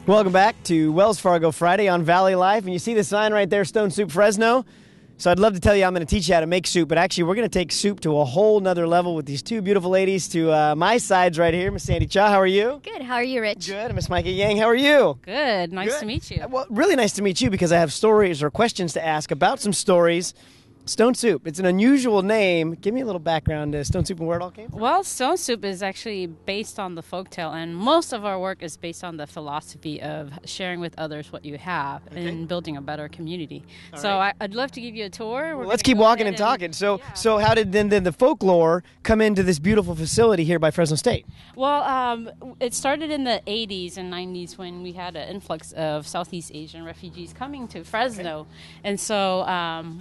Welcome back to Wells Fargo Friday on Valley Life. And you see the sign right there, Stone Soup Fresno. So I'd love to tell you I'm going to teach you how to make soup, but actually we're going to take soup to a whole nother level with these two beautiful ladies to my sides right here. Miss Sandy Cha, how are you? Good. How are you, Rich? Good. And Miss Micah Yang, how are you? Good. Nice to meet you. Well, really nice to meet you because I have stories or questions to ask about some stories. Stone Soup, it's an unusual name. Give me a little background to Stone Soup and where it all came from. Well, Stone Soup is actually based on the folktale, and most of our work is based on the philosophy of sharing with others what you have and building a better community. All so right. I'd love to give you a tour. Well, let's keep walking and talking. So how did then the folklore come into this beautiful facility here by Fresno State? Well, it started in the 80s and 90s when we had an influx of Southeast Asian refugees coming to Fresno. Okay. And so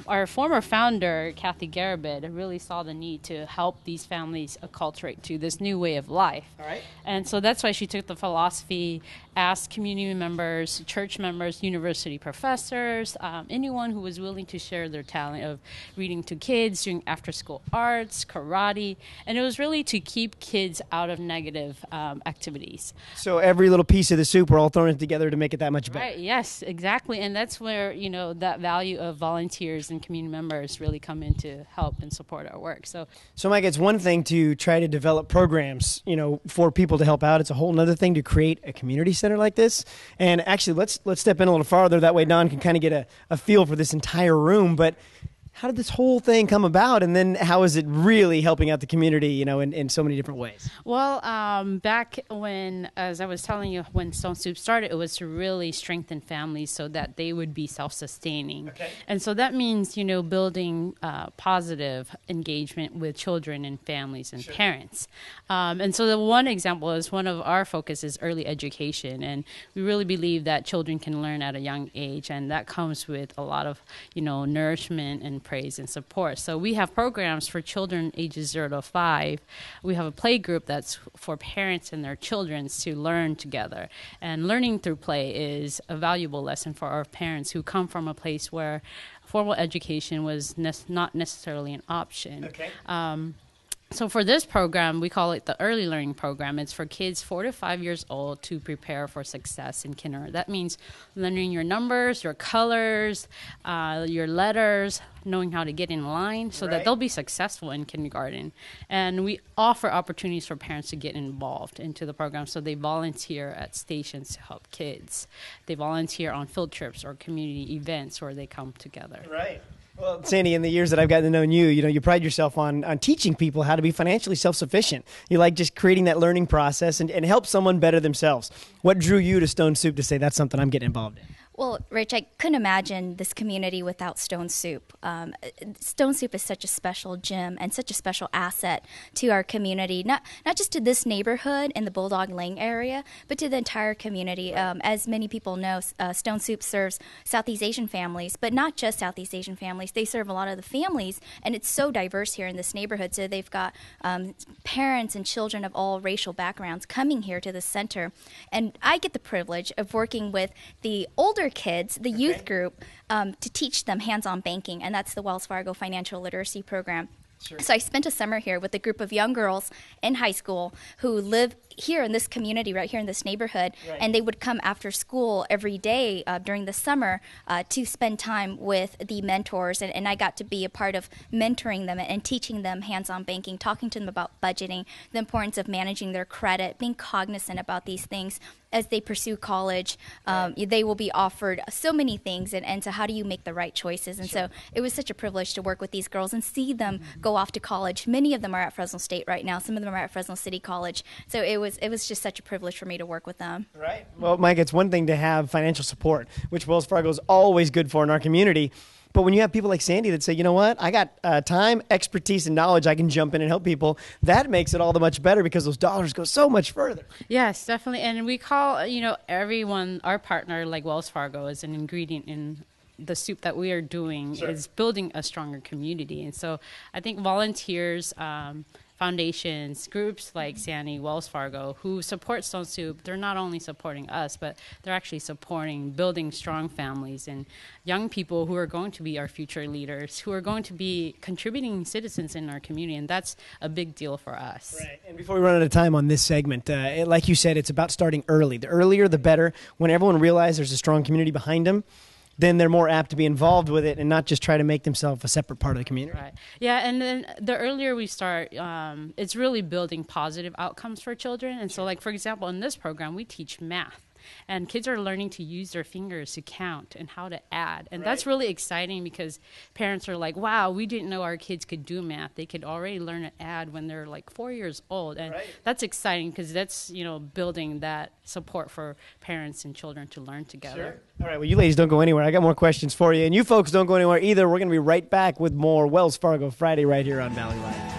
our former founder, Kathy Garabed, really saw the need to help these families acculturate to this new way of life. All right. And so that's why she took the philosophy, asked community members, church members, university professors, anyone who was willing to share their talent of reading to kids, doing after-school arts, karate, and it was really to keep kids out of negative activities. So every little piece of the soup, we're all throwing it together to make it that much better. Right, yes, exactly, and that's where, that value of volunteers and community members really come in to help and support our work. So Mike, it's one thing to try to develop programs, for people to help out. It's a whole other thing to create a community center like this. And actually, let's step in a little farther. That way Don can kind of get a feel for this entire room. But how did this whole thing come about, and then how is it really helping out the community, in so many different ways? Well, back when, as I was telling you, when Stone Soup started, it was to really strengthen families so that they would be self-sustaining. Okay. And so that means, building positive engagement with children and families and parents. And so the one example is one of our focus is early education, and we really believe that children can learn at a young age, and that comes with a lot of, nourishment and praise and support. So we have programs for children ages 0 to 5. We have a play group that's for parents and their children to learn together. And learning through play is a valuable lesson for our parents who come from a place where formal education was not necessarily an option. Okay. So for this program, we call it the Early Learning Program. It's for kids 4 to 5 years old to prepare for success in kindergarten. That means learning your numbers, your colors, your letters, knowing how to get in line so that they'll be successful in kindergarten. And we offer opportunities for parents to get involved into the program. So they volunteer at stations to help kids. They volunteer on field trips or community events where they come together. Right. Well, Sandy, in the years that I've gotten to know you, you pride yourself on teaching people how to be financially self-sufficient. You like just creating that learning process and help someone better themselves. What drew you to Stone Soup to say that's something I'm getting involved in? Well, Rich, I couldn't imagine this community without Stone Soup. Stone Soup is such a special gem and such a special asset to our community, not just to this neighborhood in the Bulldog Lane area, but to the entire community. As many people know, Stone Soup serves Southeast Asian families, but not just Southeast Asian families. They serve a lot of the families, and it's so diverse here in this neighborhood. So they've got parents and children of all racial backgrounds coming here to the center. And I get the privilege of working with the older kids, the youth group, to teach them hands-on banking, and that's the Wells Fargo Financial Literacy Program. Sure. So I spent a summer here with a group of young girls in high school who live here in this community, right here in this neighborhood, and they would come after school every day during the summer to spend time with the mentors, and I got to be a part of mentoring them and teaching them hands-on banking, talking to them about budgeting, the importance of managing their credit, being cognizant about these things. As they pursue college, they will be offered so many things, and so how do you make the right choices? And so it was such a privilege to work with these girls and see them go off to college. Many of them are at Fresno State right now. Some of them are at Fresno City College. So it was just such a privilege for me to work with them. Right. Well, Mike, it's one thing to have financial support, which Wells Fargo is always good for in our community. But when you have people like Sandy that say, you know what, I got time, expertise, and knowledge, I can jump in and help people, that makes it all the much better because those dollars go so much further. Yes, definitely. And we call, everyone, our partner, like Wells Fargo, is an ingredient in the soup that we are doing is building a stronger community. And so I think volunteers foundations, groups like Sandy, Wells Fargo, who support Stone Soup. They're not only supporting us, but they're actually supporting building strong families and young people who are going to be our future leaders, who are going to be contributing citizens in our community, and that's a big deal for us. Right. And before we run out of time on this segment, like you said, it's about starting early. The earlier, the better. When everyone realizes there's a strong community behind them, then they're more apt to be involved with it and not just try to make themselves a separate part of the community. Right. Yeah, and then the earlier we start, it's really building positive outcomes for children. And so, like, for example, in this program, we teach math. And kids are learning to use their fingers to count and how to add. And that's really exciting because parents are like, wow, we didn't know our kids could do math. They could already learn to add when they're like 4 years old. And that's exciting because that's, building that support for parents and children to learn together. Sure. All right, well, you ladies don't go anywhere. I got more questions for you. And you folks don't go anywhere either. We're going to be right back with more Wells Fargo Friday right here on Valley Live.